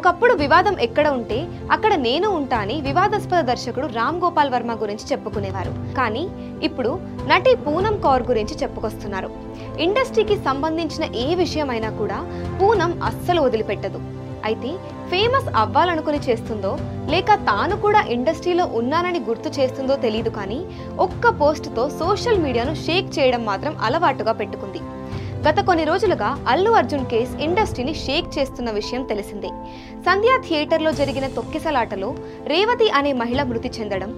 ఒకప్పుడు వివాదం ఎక్కడ ఉంటే అక్కడ నేను ఉంటా అని వివాదాస్పద దర్శకుడు రామ్ గోపాల్ వర్మ గురించి చెప్పుకునేవారు. కానీ ఇప్పుడు నటి పూనం కౌర్ గురించి చెప్పుకొస్తున్నారు. ఇండస్ట్రీకి సంబంధించిన ఏ విషయమైనా కూడా పూనం అస్సలు వదిలిపెట్టదు. అయితే ఫేమస్ అవ్వాలనుకుని చేస్తుందో లేక తాను కూడా ఇండస్ట్రీలో ఉన్నానని గుర్తు చేస్తుందో తెలియదు, కానీ ఒక్క పోస్టుతో సోషల్ మీడియాను షేక్ చేయడం మాత్రం అలవాటుగా పెట్టుకుంది. గత కొన్ని రోజులుగా అల్లు అర్జున్ కేస్ ఇండస్ట్రీని షేక్ చేస్తున్న విషయం తెలిసిందే. సంధ్యా థియేటర్లో జరిగిన తొక్కిసలాటలో రేవతి అనే మహిళ మృతి చెందడం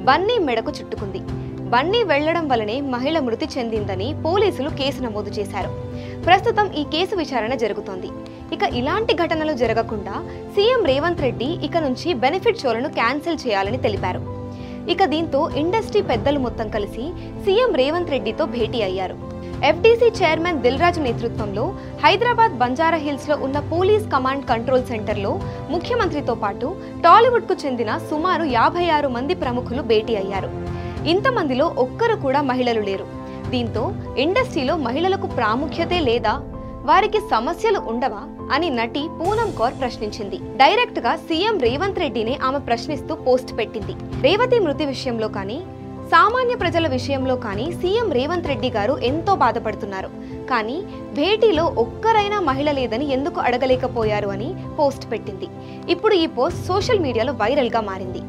బన్నీ మెడకు చుట్టుకుంది. బన్నీ వెళ్లడం వల్లనే మహిళ మృతి చెందిందని పోలీసులు కేసు నమోదు చేశారు. ప్రస్తుతం ఈ కేసు విచారణ జరుగుతోంది. ఇక ఇలాంటి ఘటనలు జరగకుండా సీఎం రేవంత్ రెడ్డి ఇక నుంచి బెనిఫిట్ షోలను క్యాన్సిల్ చేయాలని తెలిపారు. ఇక దీంతో ఇండస్ట్రీ పెద్దలు మొత్తం కలిసి సీఎం రేవంత్ రెడ్డితో భేటీ అయ్యారు. ఎఫ్డీసీ చైర్మన్ దిల్ రాజు నేతృత్వంలో హైదరాబాద్ బంజారా హిల్స్ లో ఉన్న పోలీస్ కమాండ్ కంట్రోల్ సెంటర్లో ముఖ్యమంత్రితో పాటు టాలీవుడ్ కు చెందిన సుమారు 56 మంది ప్రముఖులు భేటీ అయ్యారు. ఇంతమందిలో ఒక్కరు కూడా మహిళలు లేరు. దీంతో ఇండస్ట్రీలో మహిళలకు ప్రాముఖ్యతే లేదా, వారికి సమస్యలు ఉండవా అని నటి పూనం కౌర్ ప్రశ్నించింది. డైరెక్ట్ గా సీఎం రేవంత్ రెడ్డినే ఆమె ప్రశ్నిస్తూ పోస్ట్ పెట్టింది. రేవతి మృతి విషయంలో కానీ సామాన్య ప్రజల విషయంలో కానీ సీఎం రేవంత్ రెడ్డి గారు ఎంతో బాధపడుతున్నారు. కానీ భేటీలో ఒక్కరైనా మహిళ లేదని ఎందుకు అడగలేకపోయారు అని పోస్ట్ పెట్టింది. ఇప్పుడు ఈ పోస్ట్ సోషల్ మీడియాలో వైరల్ గా మారింది.